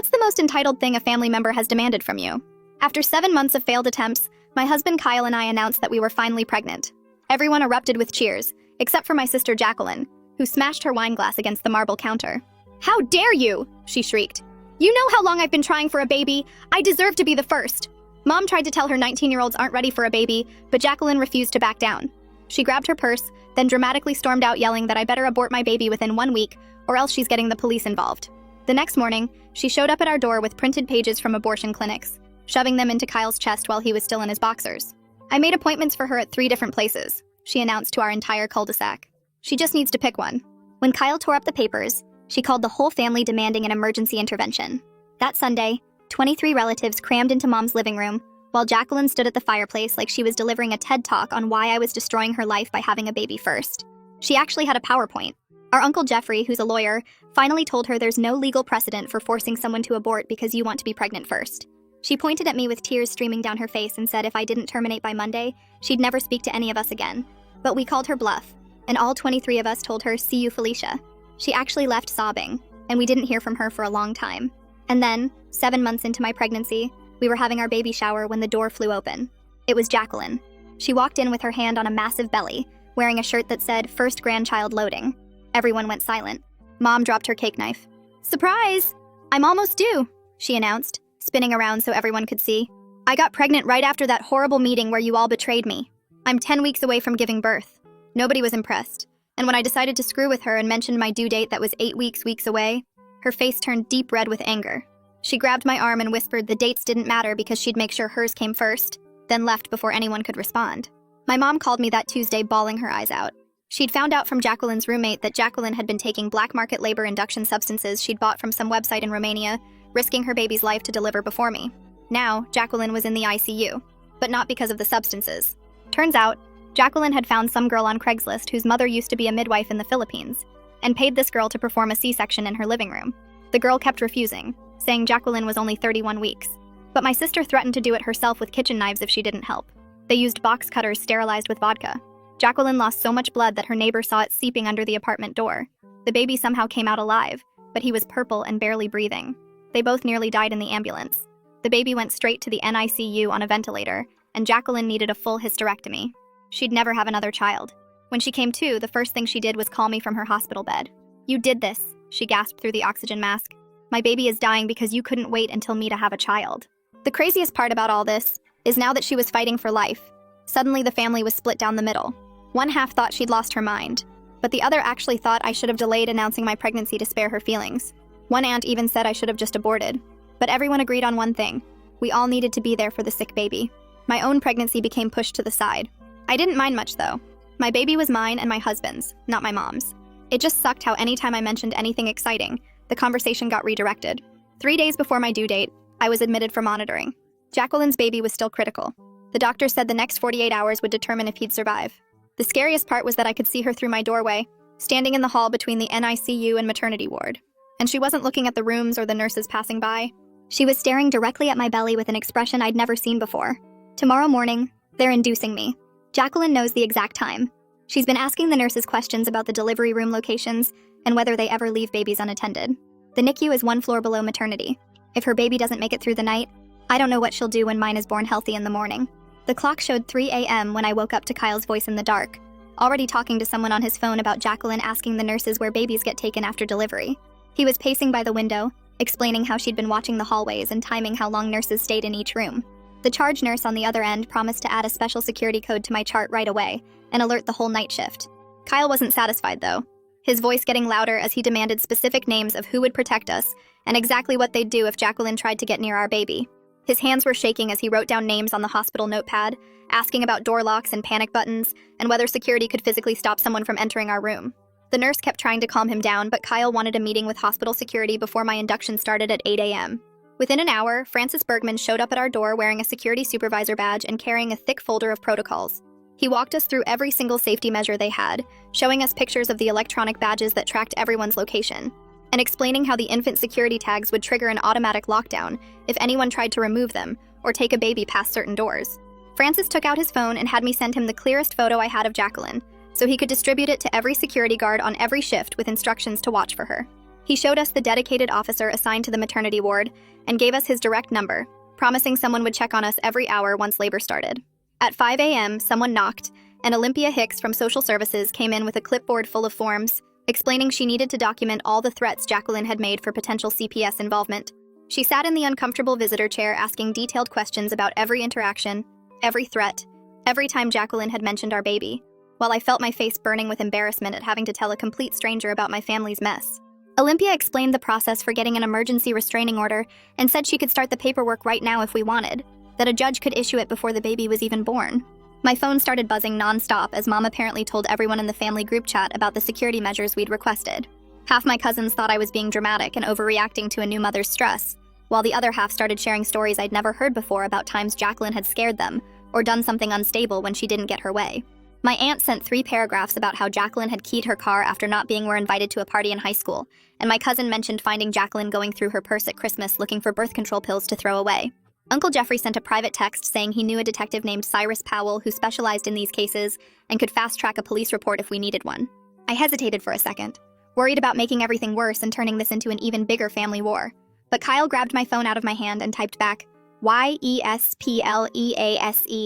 What's the most entitled thing a family member has demanded from you? After 7 months of failed attempts, my husband Kyle and I announced that we were finally pregnant. Everyone erupted with cheers, except for my sister Jacqueline, who smashed her wine glass against the marble counter. "How dare you!" she shrieked. "You know how long I've been trying for a baby. I deserve to be the first." Mom tried to tell her 19-year-olds aren't ready for a baby, but Jacqueline refused to back down. She grabbed her purse, then dramatically stormed out yelling that I better abort my baby within 1 week, or else she's getting the police involved. The next morning, she showed up at our door with printed pages from abortion clinics, shoving them into Kyle's chest while he was still in his boxers. "I made appointments for her at 3 different places," she announced to our entire cul-de-sac. "She just needs to pick one." When Kyle tore up the papers, she called the whole family demanding an emergency intervention. That Sunday, 23 relatives crammed into Mom's living room, while Jacqueline stood at the fireplace like she was delivering a TED Talk on why I was destroying her life by having a baby first. She actually had a PowerPoint. Our Uncle Jeffrey, who's a lawyer, finally told her there's no legal precedent for forcing someone to abort because you want to be pregnant first. She pointed at me with tears streaming down her face and said if I didn't terminate by Monday, she'd never speak to any of us again. But we called her bluff, and all 23 of us told her, "See you, Felicia." She actually left sobbing, and we didn't hear from her for a long time. And then, 7 months into my pregnancy, we were having our baby shower when the door flew open. It was Jacqueline. She walked in with her hand on a massive belly, wearing a shirt that said, "First grandchild loading." Everyone went silent. Mom dropped her cake knife. "Surprise! I'm almost due," she announced, spinning around so everyone could see. "I got pregnant right after that horrible meeting where you all betrayed me. I'm 10 weeks away from giving birth." Nobody was impressed, and when I decided to screw with her and mentioned my due date that was 8 weeks away, her face turned deep red with anger. She grabbed my arm and whispered the dates didn't matter because she'd make sure hers came first, then left before anyone could respond. My mom called me that Tuesday bawling her eyes out. She'd found out from Jacqueline's roommate that Jacqueline had been taking black market labor induction substances she'd bought from some website in Romania, risking her baby's life to deliver before me. Now, Jacqueline was in the ICU, but not because of the substances. Turns out, Jacqueline had found some girl on Craigslist whose mother used to be a midwife in the Philippines, and paid this girl to perform a C-section in her living room. The girl kept refusing, saying Jacqueline was only 31 weeks. But my sister threatened to do it herself with kitchen knives if she didn't help. They used box cutters sterilized with vodka. Jacqueline lost so much blood that her neighbor saw it seeping under the apartment door. The baby somehow came out alive, but he was purple and barely breathing. They both nearly died in the ambulance. The baby went straight to the NICU on a ventilator, and Jacqueline needed a full hysterectomy. She'd never have another child. When she came to, the first thing she did was call me from her hospital bed. "You did this," she gasped through the oxygen mask. "My baby is dying because you couldn't wait until me to have a child." The craziest part about all this is now that she was fighting for life, suddenly the family was split down the middle. One half thought she'd lost her mind, but the other actually thought I should have delayed announcing my pregnancy to spare her feelings. One aunt even said I should have just aborted. But everyone agreed on one thing: we all needed to be there for the sick baby. My own pregnancy became pushed to the side. I didn't mind much, though. My baby was mine and my husband's, not my mom's. It just sucked how anytime I mentioned anything exciting, the conversation got redirected. 3 days before my due date, I was admitted for monitoring. Jacqueline's baby was still critical. The doctor said the next 48 hours would determine if he'd survive. The scariest part was that I could see her through my doorway, standing in the hall between the NICU and maternity ward. And she wasn't looking at the rooms or the nurses passing by. She was staring directly at my belly with an expression I'd never seen before. Tomorrow morning, they're inducing me. Jacqueline knows the exact time. She's been asking the nurses questions about the delivery room locations and whether they ever leave babies unattended. The NICU is 1 floor below maternity. If her baby doesn't make it through the night, I don't know what she'll do when mine is born healthy in the morning. The clock showed 3 a.m. when I woke up to Kyle's voice in the dark, already talking to someone on his phone about Jacqueline asking the nurses where babies get taken after delivery. He was pacing by the window, explaining how she'd been watching the hallways and timing how long nurses stayed in each room. The charge nurse on the other end promised to add a special security code to my chart right away and alert the whole night shift. Kyle wasn't satisfied, though, his voice getting louder as he demanded specific names of who would protect us and exactly what they'd do if Jacqueline tried to get near our baby. His hands were shaking as he wrote down names on the hospital notepad, asking about door locks and panic buttons, and whether security could physically stop someone from entering our room. The nurse kept trying to calm him down, but Kyle wanted a meeting with hospital security before my induction started at 8 a.m. Within an hour, Francis Bergman showed up at our door wearing a security supervisor badge and carrying a thick folder of protocols. He walked us through every single safety measure they had, showing us pictures of the electronic badges that tracked everyone's location, and explaining how the infant security tags would trigger an automatic lockdown if anyone tried to remove them or take a baby past certain doors. Francis took out his phone and had me send him the clearest photo I had of Jacqueline, so he could distribute it to every security guard on every shift with instructions to watch for her. He showed us the dedicated officer assigned to the maternity ward and gave us his direct number, promising someone would check on us every hour once labor started. At 5 a.m., someone knocked, and Olympia Hicks from Social Services came in with a clipboard full of forms, explaining she needed to document all the threats Jacqueline had made for potential CPS involvement. She sat in the uncomfortable visitor chair asking detailed questions about every interaction, every threat, every time Jacqueline had mentioned our baby, while I felt my face burning with embarrassment at having to tell a complete stranger about my family's mess. Olympia explained the process for getting an emergency restraining order and said she could start the paperwork right now if we wanted, that a judge could issue it before the baby was even born. My phone started buzzing nonstop as Mom apparently told everyone in the family group chat about the security measures we'd requested. Half my cousins thought I was being dramatic and overreacting to a new mother's stress, while the other half started sharing stories I'd never heard before about times Jacqueline had scared them or done something unstable when she didn't get her way. My aunt sent 3 paragraphs about how Jacqueline had keyed her car after not being invited to a party in high school, and my cousin mentioned finding Jacqueline going through her purse at Christmas looking for birth control pills to throw away. Uncle Jeffrey sent a private text saying he knew a detective named Cyrus Powell who specialized in these cases and could fast-track a police report if we needed one. I hesitated for a second, worried about making everything worse and turning this into an even bigger family war. But Kyle grabbed my phone out of my hand and typed back, YESPLEASE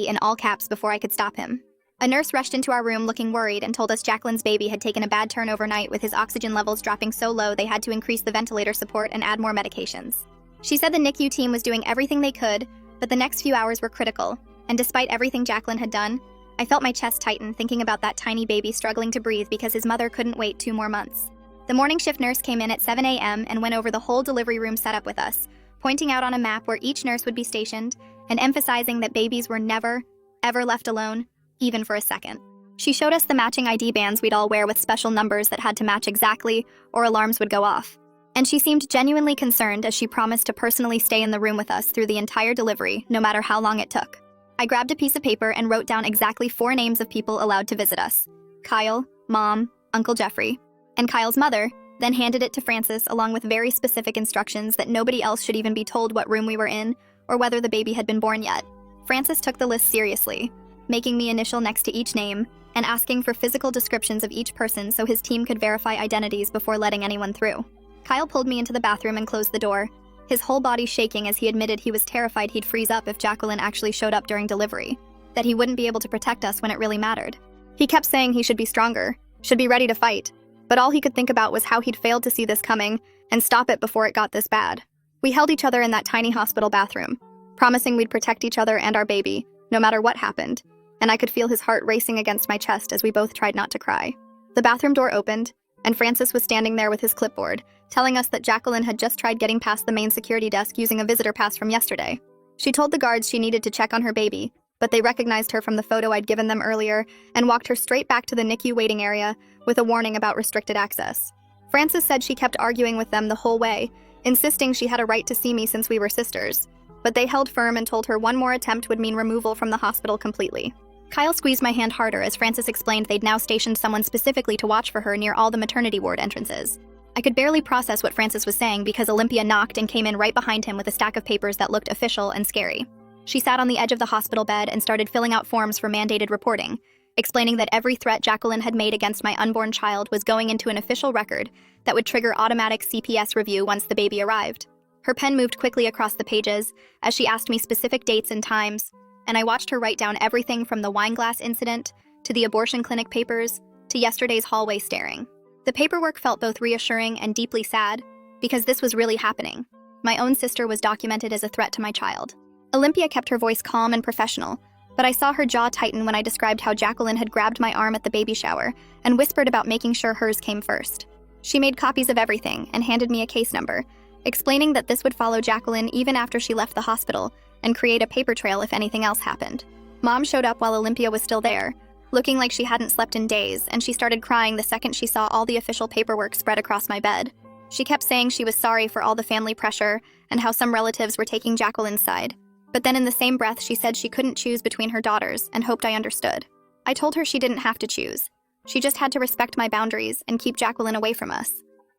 in all caps before I could stop him. A nurse rushed into our room looking worried and told us Jacqueline's baby had taken a bad turn overnight with his oxygen levels dropping so low they had to increase the ventilator support and add more medications. She said the NICU team was doing everything they could, but the next few hours were critical, and despite everything Jacqueline had done, I felt my chest tighten thinking about that tiny baby struggling to breathe because his mother couldn't wait 2 more months. The morning shift nurse came in at 7 a.m. and went over the whole delivery room setup with us, pointing out on a map where each nurse would be stationed and emphasizing that babies were never, ever left alone, even for a second. She showed us the matching ID bands we'd all wear with special numbers that had to match exactly, or alarms would go off. And she seemed genuinely concerned as she promised to personally stay in the room with us through the entire delivery, no matter how long it took. I grabbed a piece of paper and wrote down exactly 4 names of people allowed to visit us: Kyle, Mom, Uncle Jeffrey, and Kyle's mother, then handed it to Frances along with very specific instructions that nobody else should even be told what room we were in or whether the baby had been born yet. Frances took the list seriously, making me initial next to each name and asking for physical descriptions of each person so his team could verify identities before letting anyone through. Kyle pulled me into the bathroom and closed the door, his whole body shaking as he admitted he was terrified he'd freeze up if Jacqueline actually showed up during delivery, that he wouldn't be able to protect us when it really mattered. He kept saying he should be stronger, should be ready to fight, but all he could think about was how he'd failed to see this coming and stop it before it got this bad. We held each other in that tiny hospital bathroom, promising we'd protect each other and our baby, no matter what happened, and I could feel his heart racing against my chest as we both tried not to cry. The bathroom door opened, and Francis was standing there with his clipboard, telling us that Jacqueline had just tried getting past the main security desk using a visitor pass from yesterday. She told the guards she needed to check on her baby, but they recognized her from the photo I'd given them earlier and walked her straight back to the NICU waiting area with a warning about restricted access. Francis said she kept arguing with them the whole way, insisting she had a right to see me since we were sisters, but they held firm and told her one more attempt would mean removal from the hospital completely. Kyle squeezed my hand harder as Francis explained they'd now stationed someone specifically to watch for her near all the maternity ward entrances. I could barely process what Francis was saying because Olympia knocked and came in right behind him with a stack of papers that looked official and scary. She sat on the edge of the hospital bed and started filling out forms for mandated reporting, explaining that every threat Jacqueline had made against my unborn child was going into an official record that would trigger automatic CPS review once the baby arrived. Her pen moved quickly across the pages as she asked me specific dates and times, and I watched her write down everything from the wine glass incident to the abortion clinic papers to yesterday's hallway staring. The paperwork felt both reassuring and deeply sad because this was really happening. My own sister was documented as a threat to my child. Olympia kept her voice calm and professional, but I saw her jaw tighten when I described how Jacqueline had grabbed my arm at the baby shower and whispered about making sure hers came first. She made copies of everything and handed me a case number, explaining that this would follow Jacqueline even after she left the hospital and create a paper trail if anything else happened. Mom showed up while Olympia was still there, looking like she hadn't slept in days, and she started crying the second she saw all the official paperwork spread across my bed. She kept saying she was sorry for all the family pressure and how some relatives were taking Jacqueline's side. But then in the same breath, she said she couldn't choose between her daughters and hoped I understood. I told her she didn't have to choose. She just had to respect my boundaries and keep Jacqueline away from us.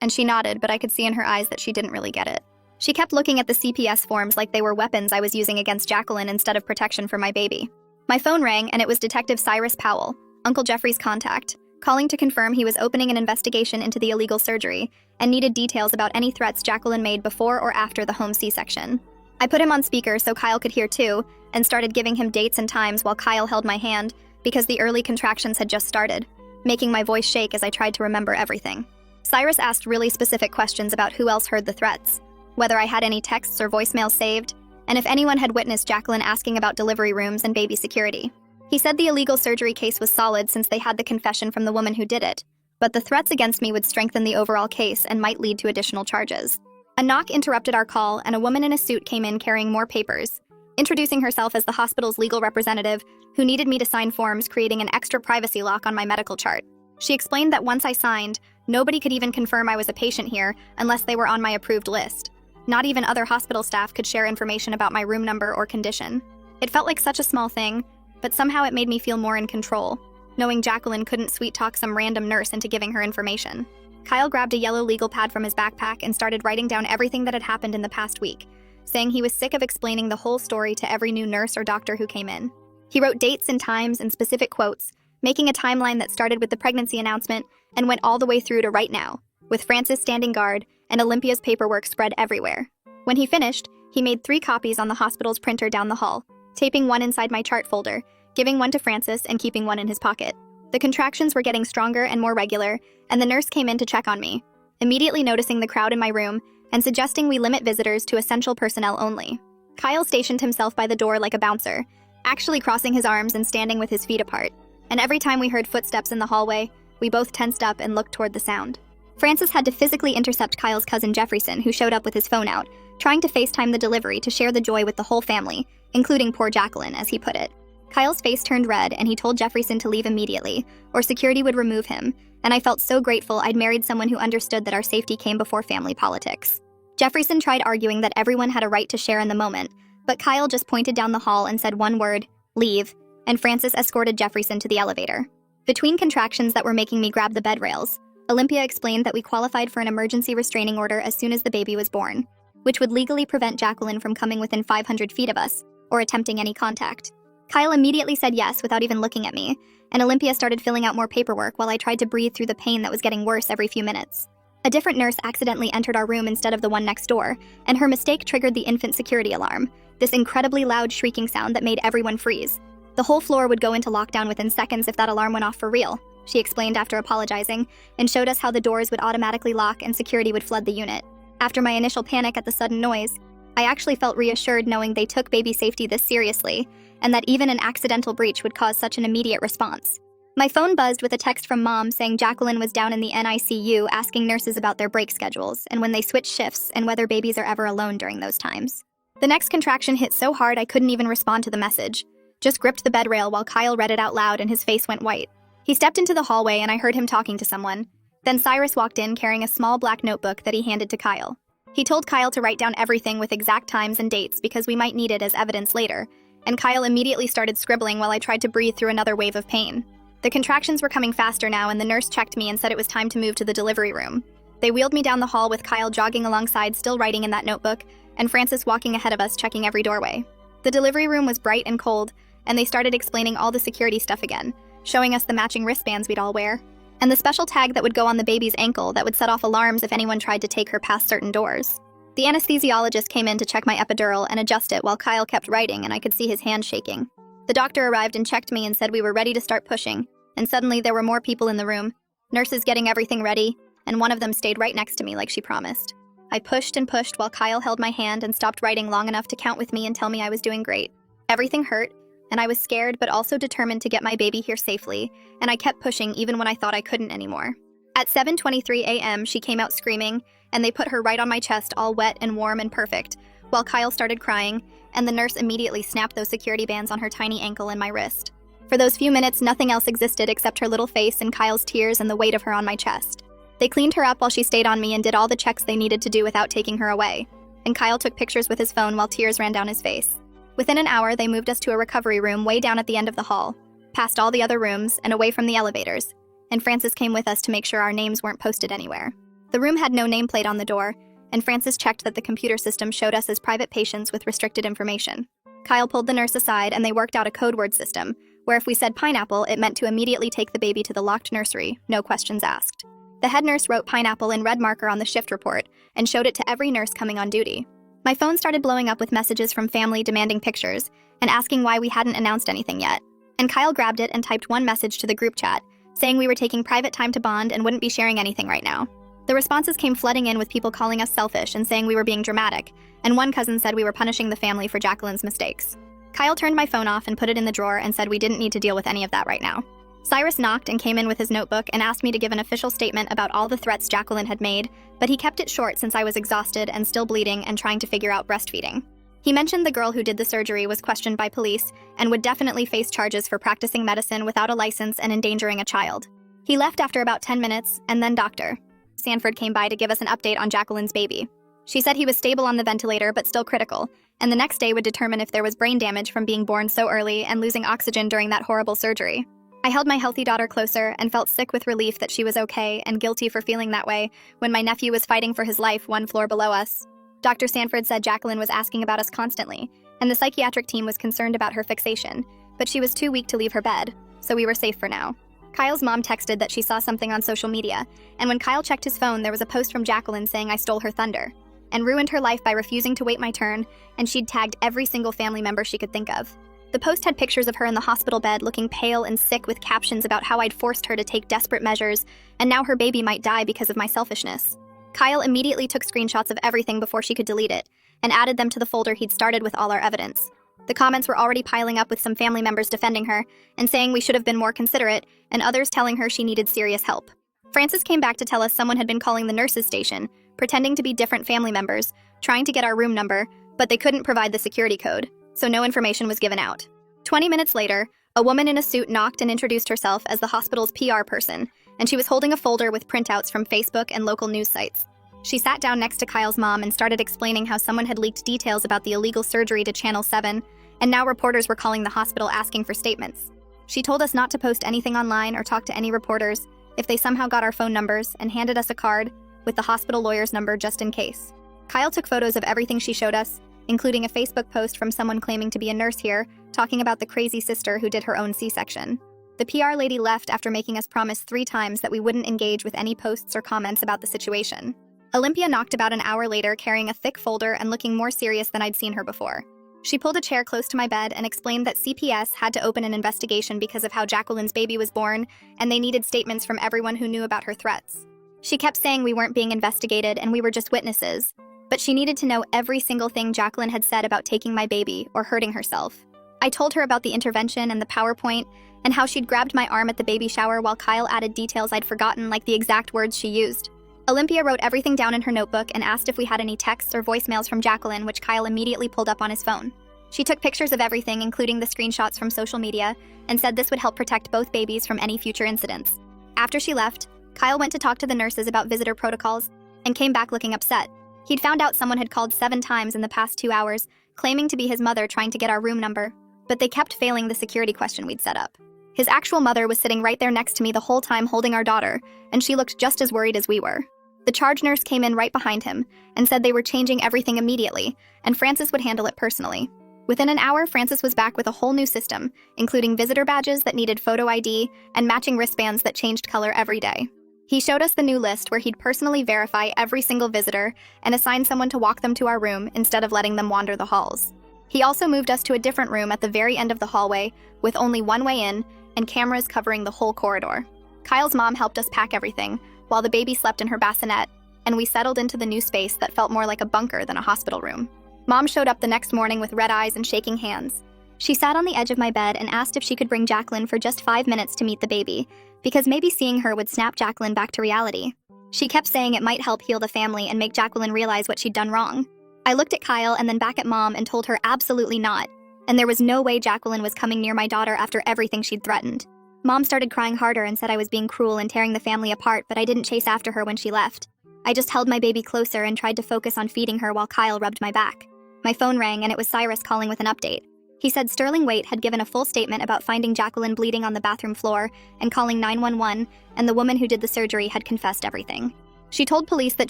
And she nodded, but I could see in her eyes that she didn't really get it. She kept looking at the CPS forms like they were weapons I was using against Jacqueline instead of protection for my baby. My phone rang, and it was Detective Cyrus Powell, Uncle Jeffrey's contact, calling to confirm he was opening an investigation into the illegal surgery and needed details about any threats Jacqueline made before or after the home C-section. I put him on speaker so Kyle could hear too, and started giving him dates and times while Kyle held my hand because the early contractions had just started, making my voice shake as I tried to remember everything. Cyrus asked really specific questions about who else heard the threats, whether I had any texts or voicemails saved, and if anyone had witnessed Jacqueline asking about delivery rooms and baby security. He said the illegal surgery case was solid since they had the confession from the woman who did it, but the threats against me would strengthen the overall case and might lead to additional charges. A knock interrupted our call, and a woman in a suit came in carrying more papers, introducing herself as the hospital's legal representative who needed me to sign forms creating an extra privacy lock on my medical chart. She explained that once I signed, nobody could even confirm I was a patient here unless they were on my approved list. Not even other hospital staff could share information about my room number or condition. It felt like such a small thing, but somehow it made me feel more in control, knowing Jacqueline couldn't sweet-talk some random nurse into giving her information. Kyle grabbed a yellow legal pad from his backpack and started writing down everything that had happened in the past week, saying he was sick of explaining the whole story to every new nurse or doctor who came in. He wrote dates and times and specific quotes, making a timeline that started with the pregnancy announcement and went all the way through to right now, with Francis standing guard and Olympia's paperwork spread everywhere. When he finished, he made 3 copies on the hospital's printer down the hall, taping one inside my chart folder, giving one to Francis and keeping one in his pocket. The contractions were getting stronger and more regular, and the nurse came in to check on me, immediately noticing the crowd in my room and suggesting we limit visitors to essential personnel only. Kyle stationed himself by the door like a bouncer, actually crossing his arms and standing with his feet apart. And every time we heard footsteps in the hallway, we both tensed up and looked toward the sound. Francis had to physically intercept Kyle's cousin Jefferson, who showed up with his phone out, trying to FaceTime the delivery to share the joy with the whole family, including poor Jacqueline, as he put it. Kyle's face turned red, and he told Jefferson to leave immediately, or security would remove him, and I felt so grateful I'd married someone who understood that our safety came before family politics. Jefferson tried arguing that everyone had a right to share in the moment, but Kyle just pointed down the hall and said one word, "Leave," and Francis escorted Jefferson to the elevator. Between contractions that were making me grab the bed rails, Olympia explained that we qualified for an emergency restraining order as soon as the baby was born, which would legally prevent Jacqueline from coming within 500 feet of us or attempting any contact. Kyle immediately said yes without even looking at me, and Olympia started filling out more paperwork while I tried to breathe through the pain that was getting worse every few minutes. A different nurse accidentally entered our room instead of the one next door, and her mistake triggered the infant security alarm, this incredibly loud shrieking sound that made everyone freeze. The whole floor would go into lockdown within seconds if that alarm went off for real, she explained after apologizing, and showed us how the doors would automatically lock and security would flood the unit. After my initial panic at the sudden noise, I actually felt reassured knowing they took baby safety this seriously, and that even an accidental breach would cause such an immediate response. My phone buzzed with a text from Mom saying Jacqueline was down in the NICU asking nurses about their break schedules and when they switch shifts and whether babies are ever alone during those times. The next contraction hit so hard I couldn't even respond to the message, just gripped the bed rail while Kyle read it out loud and his face went white. He stepped into the hallway and I heard him talking to someone. Then Cyrus walked in carrying a small black notebook that he handed to Kyle. He told Kyle to write down everything with exact times and dates because we might need it as evidence later, and Kyle immediately started scribbling while I tried to breathe through another wave of pain. The contractions were coming faster now, and the nurse checked me and said it was time to move to the delivery room. They wheeled me down the hall with Kyle jogging alongside, still writing in that notebook, and Francis walking ahead of us, checking every doorway. The delivery room was bright and cold, and they started explaining all the security stuff again, showing us the matching wristbands we'd all wear, and the special tag that would go on the baby's ankle that would set off alarms if anyone tried to take her past certain doors. The anesthesiologist came in to check my epidural and adjust it while Kyle kept writing, and I could see his hand shaking. The doctor arrived and checked me and said we were ready to start pushing, and suddenly there were more people in the room, nurses getting everything ready, and one of them stayed right next to me like she promised. I pushed and pushed while Kyle held my hand and stopped writing long enough to count with me and tell me I was doing great. Everything hurt, and I was scared but also determined to get my baby here safely, and I kept pushing even when I thought I couldn't anymore. At 7:23 a.m., she came out screaming, and they put her right on my chest, all wet and warm and perfect, while Kyle started crying, and the nurse immediately snapped those security bands on her tiny ankle and my wrist. For those few minutes, nothing else existed except her little face and Kyle's tears and the weight of her on my chest. They cleaned her up while she stayed on me and did all the checks they needed to do without taking her away, and Kyle took pictures with his phone while tears ran down his face. Within an hour, they moved us to a recovery room way down at the end of the hall, past all the other rooms and away from the elevators, and Francis came with us to make sure our names weren't posted anywhere. The room had no nameplate on the door, and Francis checked that the computer system showed us as private patients with restricted information. Kyle pulled the nurse aside and they worked out a code word system, where if we said pineapple, it meant to immediately take the baby to the locked nursery, no questions asked. The head nurse wrote pineapple in red marker on the shift report and showed it to every nurse coming on duty. My phone started blowing up with messages from family demanding pictures and asking why we hadn't announced anything yet. And Kyle grabbed it and typed one message to the group chat, saying we were taking private time to bond and wouldn't be sharing anything right now. The responses came flooding in with people calling us selfish and saying we were being dramatic, and one cousin said we were punishing the family for Jacqueline's mistakes. Kyle turned my phone off and put it in the drawer and said we didn't need to deal with any of that right now. Cyrus knocked and came in with his notebook and asked me to give an official statement about all the threats Jacqueline had made, but he kept it short since I was exhausted and still bleeding and trying to figure out breastfeeding. He mentioned the girl who did the surgery was questioned by police and would definitely face charges for practicing medicine without a license and endangering a child. He left after about 10 minutes, and then Dr. Sanford came by to give us an update on Jacqueline's baby. She said he was stable on the ventilator but still critical, and the next day would determine if there was brain damage from being born so early and losing oxygen during that horrible surgery. I held my healthy daughter closer and felt sick with relief that she was okay and guilty for feeling that way when my nephew was fighting for his life one floor below us. Dr. Sanford said Jacqueline was asking about us constantly, and the psychiatric team was concerned about her fixation, but she was too weak to leave her bed, so we were safe for now. Kyle's mom texted that she saw something on social media, and when Kyle checked his phone, there was a post from Jacqueline saying I stole her thunder and ruined her life by refusing to wait my turn, and she'd tagged every single family member she could think of. The post had pictures of her in the hospital bed looking pale and sick with captions about how I'd forced her to take desperate measures, and now her baby might die because of my selfishness. Kyle immediately took screenshots of everything before she could delete it, and added them to the folder he'd started with all our evidence. The comments were already piling up with some family members defending her and saying we should have been more considerate, and others telling her she needed serious help. Francis came back to tell us someone had been calling the nurses' station, pretending to be different family members, trying to get our room number, but they couldn't provide the security code, so no information was given out. 20 minutes later, a woman in a suit knocked and introduced herself as the hospital's PR person, and she was holding a folder with printouts from Facebook and local news sites. She sat down next to Kyle's mom and started explaining how someone had leaked details about the illegal surgery to Channel 7, and now reporters were calling the hospital asking for statements. She told us not to post anything online or talk to any reporters if they somehow got our phone numbers, and handed us a card with the hospital lawyer's number just in case. Kyle took photos of everything she showed us, including a Facebook post from someone claiming to be a nurse here, talking about the crazy sister who did her own C-section. The PR lady left after making us promise 3 times that we wouldn't engage with any posts or comments about the situation. Olympia knocked about an hour later carrying a thick folder and looking more serious than I'd seen her before. She pulled a chair close to my bed and explained that CPS had to open an investigation because of how Jacqueline's baby was born, and they needed statements from everyone who knew about her threats. She kept saying we weren't being investigated and we were just witnesses, but she needed to know every single thing Jacqueline had said about taking my baby or hurting herself. I told her about the intervention and the PowerPoint, and how she'd grabbed my arm at the baby shower while Kyle added details I'd forgotten, like the exact words she used. Olympia wrote everything down in her notebook and asked if we had any texts or voicemails from Jacqueline, which Kyle immediately pulled up on his phone. She took pictures of everything, including the screenshots from social media, and said this would help protect both babies from any future incidents. After she left, Kyle went to talk to the nurses about visitor protocols and came back looking upset. He'd found out someone had called 7 times in the past 2 hours, claiming to be his mother trying to get our room number, but they kept failing the security question we'd set up. His actual mother was sitting right there next to me the whole time holding our daughter, and she looked just as worried as we were. The charge nurse came in right behind him and said they were changing everything immediately, and Francis would handle it personally. Within an hour, Francis was back with a whole new system, including visitor badges that needed photo ID and matching wristbands that changed color every day. He showed us the new list where he'd personally verify every single visitor and assign someone to walk them to our room instead of letting them wander the halls. He also moved us to a different room at the very end of the hallway with only one way in and cameras covering the whole corridor. Kyle's mom helped us pack everything while the baby slept in her bassinet, and we settled into the new space that felt more like a bunker than a hospital room. Mom showed up the next morning with red eyes and shaking hands. She sat on the edge of my bed and asked if she could bring Jacqueline for just 5 minutes to meet the baby, because maybe seeing her would snap Jacqueline back to reality. She kept saying it might help heal the family and make Jacqueline realize what she'd done wrong. I looked at Kyle and then back at Mom and told her absolutely not, and there was no way Jacqueline was coming near my daughter after everything she'd threatened. Mom started crying harder and said I was being cruel and tearing the family apart, but I didn't chase after her when she left. I just held my baby closer and tried to focus on feeding her while Kyle rubbed my back. My phone rang and it was Cyrus calling with an update. He said Sterling Waite had given a full statement about finding Jacqueline bleeding on the bathroom floor and calling 911, and the woman who did the surgery had confessed everything. She told police that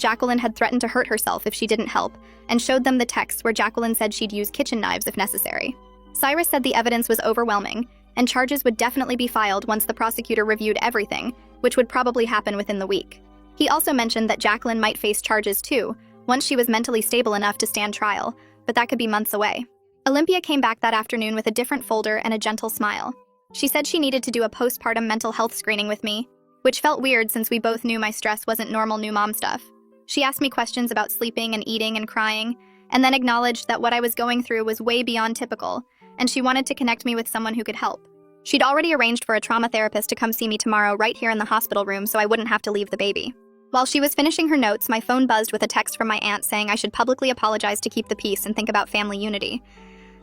Jacqueline had threatened to hurt herself if she didn't help, and showed them the texts where Jacqueline said she'd use kitchen knives if necessary. Cyrus said the evidence was overwhelming, and charges would definitely be filed once the prosecutor reviewed everything, which would probably happen within the week. He also mentioned that Jacqueline might face charges too, once she was mentally stable enough to stand trial, but that could be months away. Olympia came back that afternoon with a different folder and a gentle smile. She said she needed to do a postpartum mental health screening with me, which felt weird since we both knew my stress wasn't normal new mom stuff. She asked me questions about sleeping and eating and crying, and then acknowledged that what I was going through was way beyond typical, and she wanted to connect me with someone who could help. She'd already arranged for a trauma therapist to come see me tomorrow right here in the hospital room so I wouldn't have to leave the baby. While she was finishing her notes, my phone buzzed with a text from my aunt saying I should publicly apologize to keep the peace and think about family unity.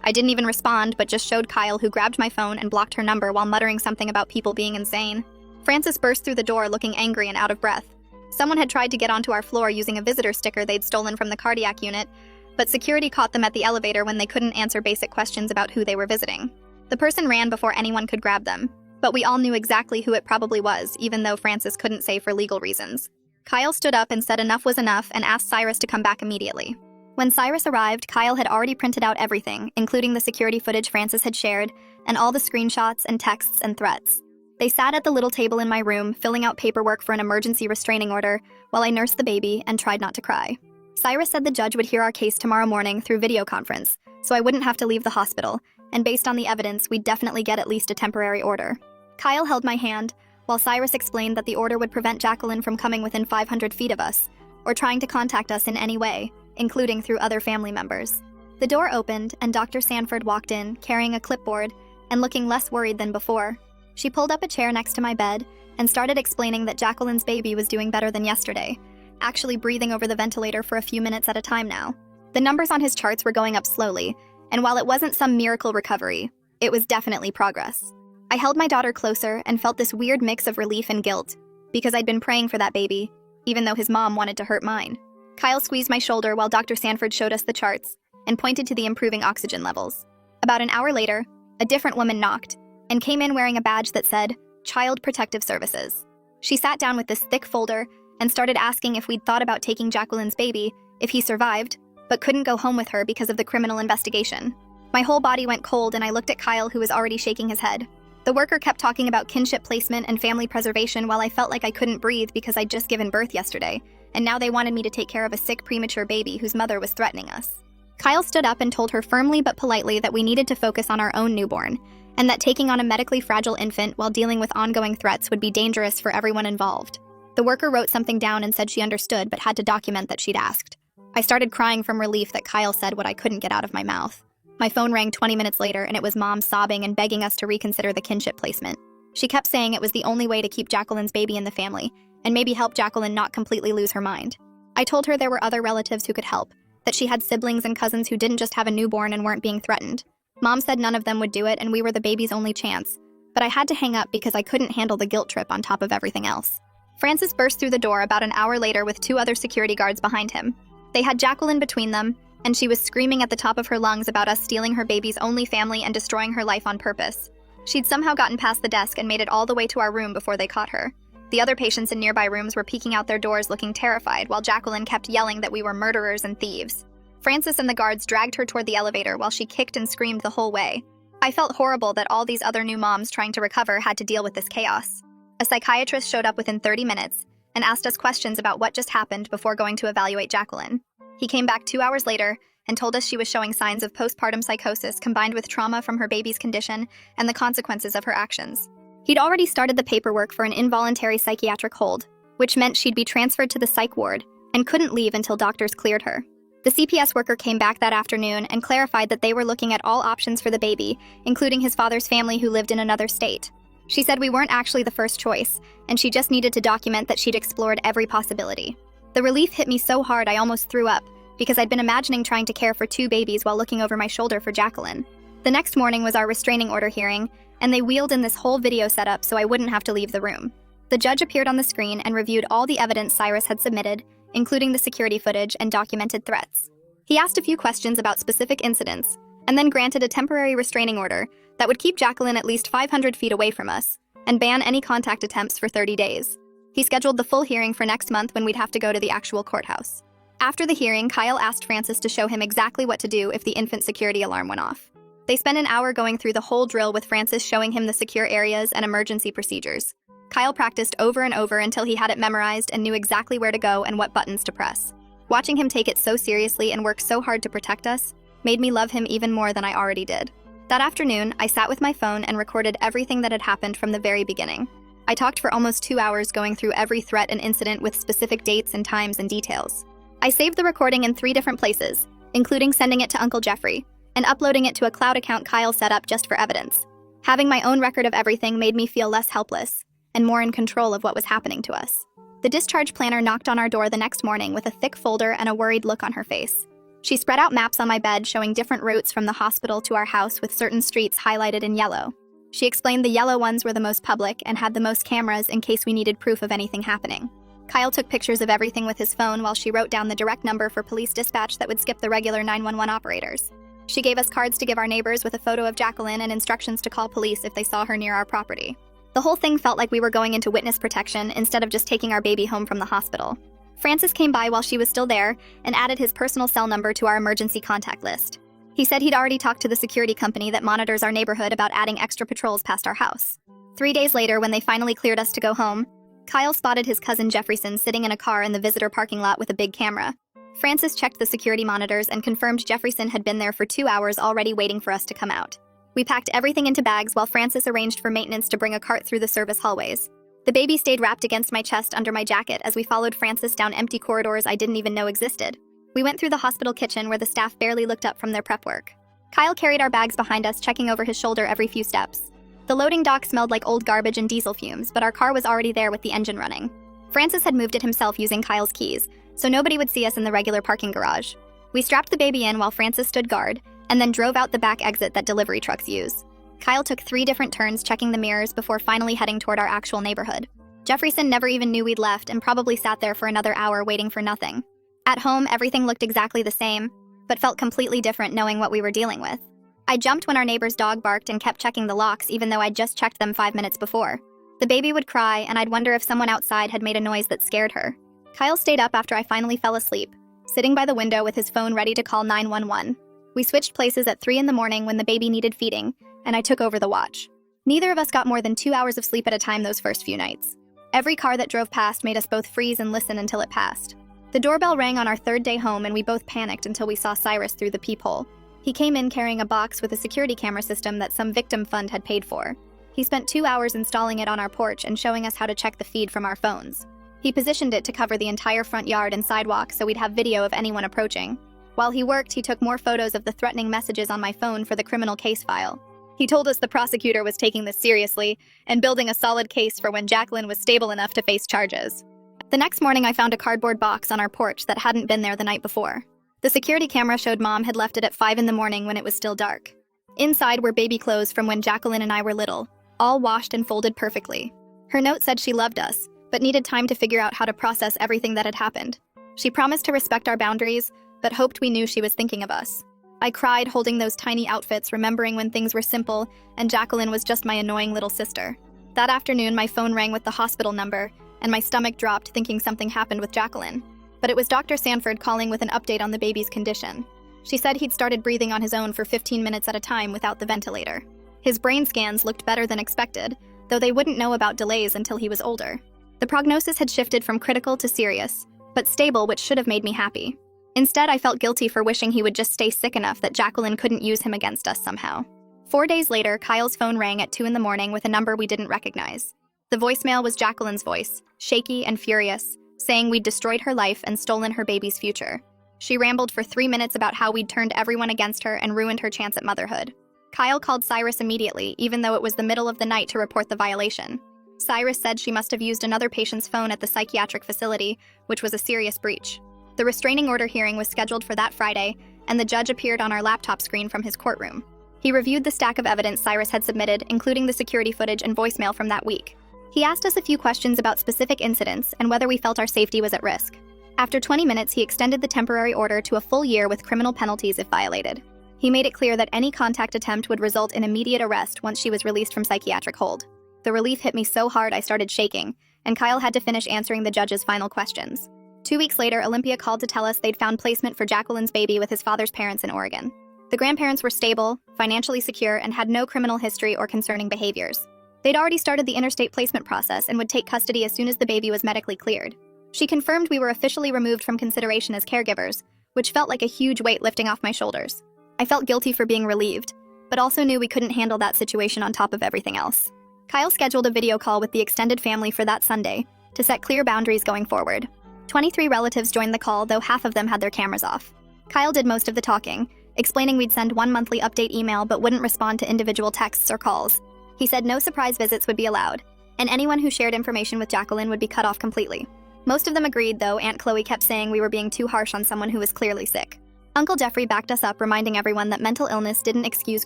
I didn't even respond, but just showed Kyle, who grabbed my phone and blocked her number while muttering something about people being insane. Francis burst through the door looking angry and out of breath. Someone had tried to get onto our floor using a visitor sticker they'd stolen from the cardiac unit, but security caught them at the elevator when they couldn't answer basic questions about who they were visiting. The person ran before anyone could grab them, but we all knew exactly who it probably was, even though Francis couldn't say for legal reasons. Kyle stood up and said enough was enough and asked Cyrus to come back immediately. When Cyrus arrived, Kyle had already printed out everything, including the security footage Francis had shared, and all the screenshots and texts and threats. They sat at the little table in my room, filling out paperwork for an emergency restraining order, while I nursed the baby and tried not to cry. Cyrus said the judge would hear our case tomorrow morning through video conference, so I wouldn't have to leave the hospital, and based on the evidence, we'd definitely get at least a temporary order. Kyle held my hand, while Cyrus explained that the order would prevent Jacqueline from coming within 500 feet of us, or trying to contact us in any way, including through other family members. The door opened, and Dr. Sanford walked in, carrying a clipboard, and looking less worried than before. She pulled up a chair next to my bed, and started explaining that Jacqueline's baby was doing better than yesterday, actually breathing over the ventilator for a few minutes at a time now. The numbers on his charts were going up slowly, and while it wasn't some miracle recovery, it was definitely progress. I held my daughter closer and felt this weird mix of relief and guilt, because I'd been praying for that baby, even though his mom wanted to hurt mine. Kyle squeezed my shoulder while Dr. Sanford showed us the charts and pointed to the improving oxygen levels. About an hour later, a different woman knocked and came in wearing a badge that said, Child Protective Services. She sat down with this thick folder and started asking if we'd thought about taking Jacqueline's baby if he survived, but couldn't go home with her because of the criminal investigation. My whole body went cold and I looked at Kyle, who was already shaking his head. The worker kept talking about kinship placement and family preservation while I felt like I couldn't breathe because I'd just given birth yesterday, and now they wanted me to take care of a sick premature baby whose mother was threatening us. Kyle stood up and told her firmly but politely that we needed to focus on our own newborn, and that taking on a medically fragile infant while dealing with ongoing threats would be dangerous for everyone involved. The worker wrote something down and said she understood but had to document that she'd asked. I started crying from relief that Kyle said what I couldn't get out of my mouth. My phone rang 20 minutes later, and it was Mom sobbing and begging us to reconsider the kinship placement. She kept saying it was the only way to keep Jacqueline's baby in the family, and maybe help Jacqueline not completely lose her mind. I told her there were other relatives who could help, that she had siblings and cousins who didn't just have a newborn and weren't being threatened. Mom said none of them would do it, and we were the baby's only chance, but I had to hang up because I couldn't handle the guilt trip on top of everything else. Francis burst through the door about an hour later with 2 other security guards behind him. They had Jacqueline between them, and she was screaming at the top of her lungs about us stealing her baby's only family and destroying her life on purpose. She'd somehow gotten past the desk and made it all the way to our room before they caught her. The other patients in nearby rooms were peeking out their doors looking terrified, while Jacqueline kept yelling that we were murderers and thieves. Francis and the guards dragged her toward the elevator while she kicked and screamed the whole way. I felt horrible that all these other new moms trying to recover had to deal with this chaos. A psychiatrist showed up within 30 minutes and asked us questions about what just happened before going to evaluate Jacqueline. He came back 2 hours later and told us she was showing signs of postpartum psychosis combined with trauma from her baby's condition and the consequences of her actions. He'd already started the paperwork for an involuntary psychiatric hold, which meant she'd be transferred to the psych ward and couldn't leave until doctors cleared her. The CPS worker came back that afternoon and clarified that they were looking at all options for the baby, including his father's family who lived in another state. She said we weren't actually the first choice, and she just needed to document that she'd explored every possibility. The relief hit me so hard I almost threw up, because I'd been imagining trying to care for 2 babies while looking over my shoulder for Jacqueline. The next morning was our restraining order hearing, and they wheeled in this whole video setup so I wouldn't have to leave the room. The judge appeared on the screen and reviewed all the evidence Cyrus had submitted, including the security footage and documented threats. He asked a few questions about specific incidents, and then granted a temporary restraining order that would keep Jacqueline at least 500 feet away from us, and ban any contact attempts for 30 days. He scheduled the full hearing for next month when we'd have to go to the actual courthouse. After the hearing, Kyle asked Francis to show him exactly what to do if the infant security alarm went off. They spent an hour going through the whole drill with Francis showing him the secure areas and emergency procedures. Kyle practiced over and over until he had it memorized and knew exactly where to go and what buttons to press. Watching him take it so seriously and work so hard to protect us made me love him even more than I already did. That afternoon, I sat with my phone and recorded everything that had happened from the very beginning. I talked for almost 2 hours going through every threat and incident with specific dates and times and details. I saved the recording in 3 different places, including sending it to Uncle Jeffrey and uploading it to a cloud account Kyle set up just for evidence. Having my own record of everything made me feel less helpless and more in control of what was happening to us. The discharge planner knocked on our door the next morning with a thick folder and a worried look on her face. She spread out maps on my bed showing different routes from the hospital to our house with certain streets highlighted in yellow. She explained the yellow ones were the most public and had the most cameras in case we needed proof of anything happening. Kyle took pictures of everything with his phone while she wrote down the direct number for police dispatch that would skip the regular 911 operators. She gave us cards to give our neighbors with a photo of Jacqueline and instructions to call police if they saw her near our property. The whole thing felt like we were going into witness protection instead of just taking our baby home from the hospital. Francis came by while she was still there and added his personal cell number to our emergency contact list. He said he'd already talked to the security company that monitors our neighborhood about adding extra patrols past our house. 3 days later, when they finally cleared us to go home, Kyle spotted his cousin Jefferson sitting in a car in the visitor parking lot with a big camera. Francis checked the security monitors and confirmed Jefferson had been there for 2 hours already waiting for us to come out. We packed everything into bags while Francis arranged for maintenance to bring a cart through the service hallways. The baby stayed wrapped against my chest under my jacket as we followed Francis down empty corridors I didn't even know existed. We went through the hospital kitchen where the staff barely looked up from their prep work. Kyle carried our bags behind us, checking over his shoulder every few steps. The loading dock smelled like old garbage and diesel fumes, but our car was already there with the engine running. Francis had moved it himself using Kyle's keys, so nobody would see us in the regular parking garage. We strapped the baby in while Francis stood guard, and then drove out the back exit that delivery trucks use. Kyle took 3 different turns checking the mirrors before finally heading toward our actual neighborhood. Jefferson never even knew we'd left and probably sat there for another hour waiting for nothing. At home, everything looked exactly the same, but felt completely different knowing what we were dealing with. I jumped when our neighbor's dog barked and kept checking the locks even though I'd just checked them 5 minutes before. The baby would cry, and I'd wonder if someone outside had made a noise that scared her. Kyle stayed up after I finally fell asleep, sitting by the window with his phone ready to call 911. We switched places at 3 in the morning when the baby needed feeding, and I took over the watch. Neither of us got more than 2 hours of sleep at a time those first few nights. Every car that drove past made us both freeze and listen until it passed. The doorbell rang on our 3rd day home, and we both panicked until we saw Cyrus through the peephole. He came in carrying a box with a security camera system that some victim fund had paid for. He spent 2 hours installing it on our porch and showing us how to check the feed from our phones. He positioned it to cover the entire front yard and sidewalk so we'd have video of anyone approaching. While he worked, he took more photos of the threatening messages on my phone for the criminal case file. He told us the prosecutor was taking this seriously and building a solid case for when Jacqueline was stable enough to face charges. The next morning, I found a cardboard box on our porch that hadn't been there the night before. The security camera showed Mom had left it at 5 in the morning when it was still dark. Inside were baby clothes from when Jacqueline and I were little, all washed and folded perfectly. Her note said she loved us, but needed time to figure out how to process everything that had happened. She promised to respect our boundaries, but hoped we knew she was thinking of us. I cried holding those tiny outfits, remembering when things were simple and Jacqueline was just my annoying little sister. That afternoon, my phone rang with the hospital number, and my stomach dropped thinking something happened with Jacqueline. But it was Dr. Sanford calling with an update on the baby's condition. She said he'd started breathing on his own for 15 minutes at a time without the ventilator. His brain scans looked better than expected, though they wouldn't know about delays until he was older. The prognosis had shifted from critical to serious, but stable, which should have made me happy. Instead, I felt guilty for wishing he would just stay sick enough that Jacqueline couldn't use him against us somehow. 4 days later, Kyle's phone rang at 2 in the morning with a number we didn't recognize. The voicemail was Jacqueline's voice, shaky and furious, saying we'd destroyed her life and stolen her baby's future. She rambled for 3 minutes about how we'd turned everyone against her and ruined her chance at motherhood. Kyle called Cyrus immediately, even though it was the middle of the night, to report the violation. Cyrus said she must have used another patient's phone at the psychiatric facility, which was a serious breach. The restraining order hearing was scheduled for that Friday, and the judge appeared on our laptop screen from his courtroom. He reviewed the stack of evidence Cyrus had submitted, including the security footage and voicemail from that week. He asked us a few questions about specific incidents and whether we felt our safety was at risk. After 20 minutes, he extended the temporary order to a full year with criminal penalties if violated. He made it clear that any contact attempt would result in immediate arrest once she was released from psychiatric hold. The relief hit me so hard I started shaking, and Kyle had to finish answering the judge's final questions. 2 weeks later, Olympia called to tell us they'd found placement for Jacqueline's baby with his father's parents in Oregon. The grandparents were stable, financially secure, and had no criminal history or concerning behaviors. They'd already started the interstate placement process and would take custody as soon as the baby was medically cleared. She confirmed we were officially removed from consideration as caregivers, which felt like a huge weight lifting off my shoulders. I felt guilty for being relieved, but also knew we couldn't handle that situation on top of everything else. Kyle scheduled a video call with the extended family for that Sunday to set clear boundaries going forward. 23 relatives joined the call, though half of them had their cameras off. Kyle did most of the talking, explaining we'd send one monthly update email but wouldn't respond to individual texts or calls. He said no surprise visits would be allowed, and anyone who shared information with Jacqueline would be cut off completely. Most of them agreed, though Aunt Chloe kept saying we were being too harsh on someone who was clearly sick. Uncle Jeffrey backed us up, reminding everyone that mental illness didn't excuse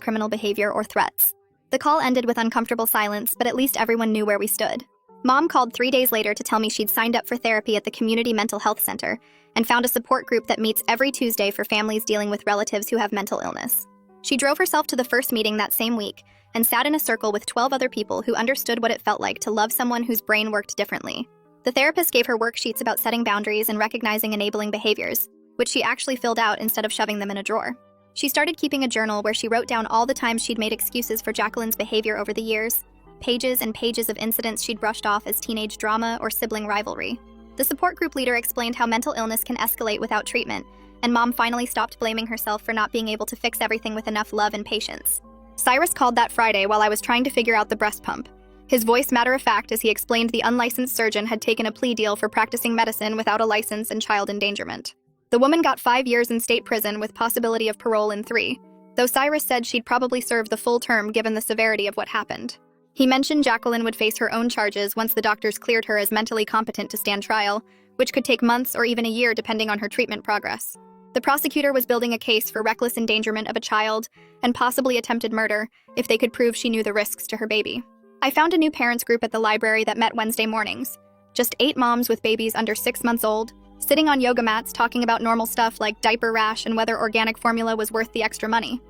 criminal behavior or threats. The call ended with uncomfortable silence, but at least everyone knew where we stood. Mom called 3 days later to tell me she'd signed up for therapy at the Community Mental Health Center and found a support group that meets every Tuesday for families dealing with relatives who have mental illness. She drove herself to the first meeting that same week and sat in a circle with 12 other people who understood what it felt like to love someone whose brain worked differently. The therapist gave her worksheets about setting boundaries and recognizing enabling behaviors, which she actually filled out instead of shoving them in a drawer. She started keeping a journal where she wrote down all the times she'd made excuses for Jacqueline's behavior over the years, pages and pages of incidents she'd brushed off as teenage drama or sibling rivalry. The support group leader explained how mental illness can escalate without treatment, and Mom finally stopped blaming herself for not being able to fix everything with enough love and patience. Cyrus called that Friday while I was trying to figure out the breast pump. His voice matter-of-fact as he explained the unlicensed surgeon had taken a plea deal for practicing medicine without a license and child endangerment. The woman got 5 years in state prison with possibility of parole in 3, though Cyrus said she'd probably serve the full term given the severity of what happened. He mentioned Jacqueline would face her own charges once the doctors cleared her as mentally competent to stand trial, which could take months or even a year depending on her treatment progress. The prosecutor was building a case for reckless endangerment of a child and possibly attempted murder if they could prove she knew the risks to her baby. I found a new parents group at the library that met Wednesday mornings. Just 8 moms with babies under 6 months old, sitting on yoga mats talking about normal stuff like diaper rash and whether organic formula was worth the extra money.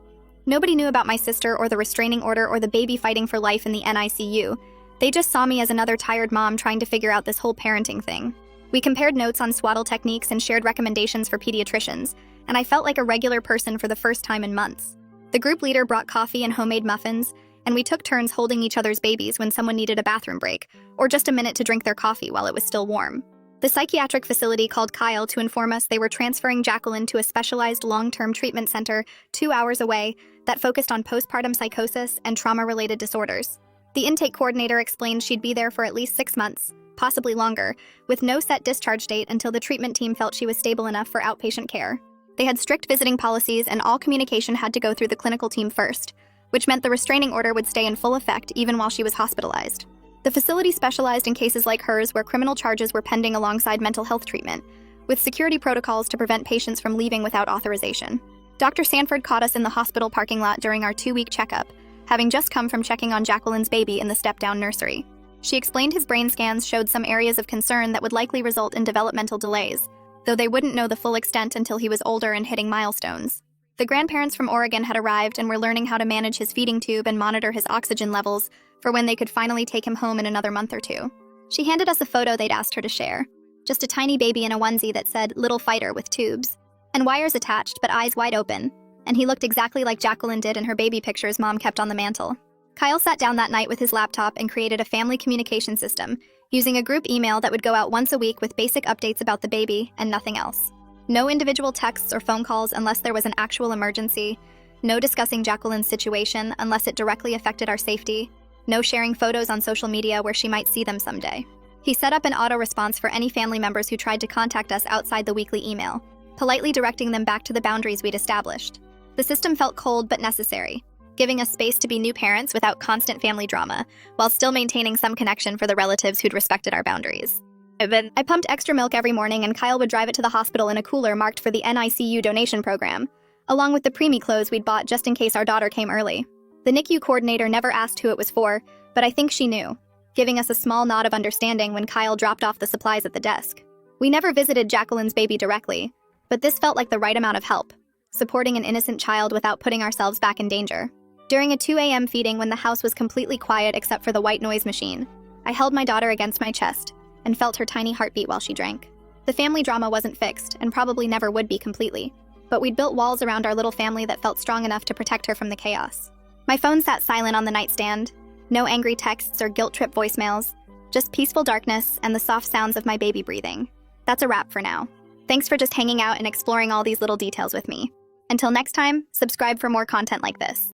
Nobody knew about my sister or the restraining order or the baby fighting for life in the NICU. They just saw me as another tired mom trying to figure out this whole parenting thing. We compared notes on swaddle techniques and shared recommendations for pediatricians, and I felt like a regular person for the first time in months. The group leader brought coffee and homemade muffins, and we took turns holding each other's babies when someone needed a bathroom break, or just a minute to drink their coffee while it was still warm. The psychiatric facility called Kyle to inform us they were transferring Jacqueline to a specialized long-term treatment center 2 hours away that focused on postpartum psychosis and trauma-related disorders. The intake coordinator explained she'd be there for at least 6 months, possibly longer, with no set discharge date until the treatment team felt she was stable enough for outpatient care. They had strict visiting policies and all communication had to go through the clinical team first, which meant the restraining order would stay in full effect even while she was hospitalized. The facility specialized in cases like hers where criminal charges were pending alongside mental health treatment, with security protocols to prevent patients from leaving without authorization. Dr. Sanford caught us in the hospital parking lot during our 2-week checkup, having just come from checking on Jacqueline's baby in the step-down nursery. She explained his brain scans showed some areas of concern that would likely result in developmental delays, though they wouldn't know the full extent until he was older and hitting milestones. The grandparents from Oregon had arrived and were learning how to manage his feeding tube and monitor his oxygen levels for when they could finally take him home in another month or 2. She handed us a photo they'd asked her to share. Just a tiny baby in a onesie that said, "Little fighter," with tubes. And wires attached, but eyes wide open. And he looked exactly like Jacqueline did in her baby pictures Mom kept on the mantle. Kyle sat down that night with his laptop and created a family communication system, using a group email that would go out once a week with basic updates about the baby and nothing else. No individual texts or phone calls unless there was an actual emergency. No discussing Jacqueline's situation unless it directly affected our safety. No sharing photos on social media where she might see them someday. He set up an auto-response for any family members who tried to contact us outside the weekly email, politely directing them back to the boundaries we'd established. The system felt cold but necessary, giving us space to be new parents without constant family drama, while still maintaining some connection for the relatives who'd respected our boundaries. I pumped extra milk every morning and Kyle would drive it to the hospital in a cooler marked for the NICU donation program, along with the preemie clothes we'd bought just in case our daughter came early. The NICU coordinator never asked who it was for, but I think she knew, giving us a small nod of understanding when Kyle dropped off the supplies at the desk. We never visited Jacqueline's baby directly, but this felt like the right amount of help, supporting an innocent child without putting ourselves back in danger. During a 2 a.m. feeding when the house was completely quiet except for the white noise machine, I held my daughter against my chest and felt her tiny heartbeat while she drank. The family drama wasn't fixed, and probably never would be completely, but we'd built walls around our little family that felt strong enough to protect her from the chaos. My phone sat silent on the nightstand, No angry texts or guilt-trip voicemails, just peaceful darkness and the soft sounds of my baby breathing. That's a wrap for now. Thanks for just hanging out and exploring all these little details with me. Until next time, subscribe for more content like this.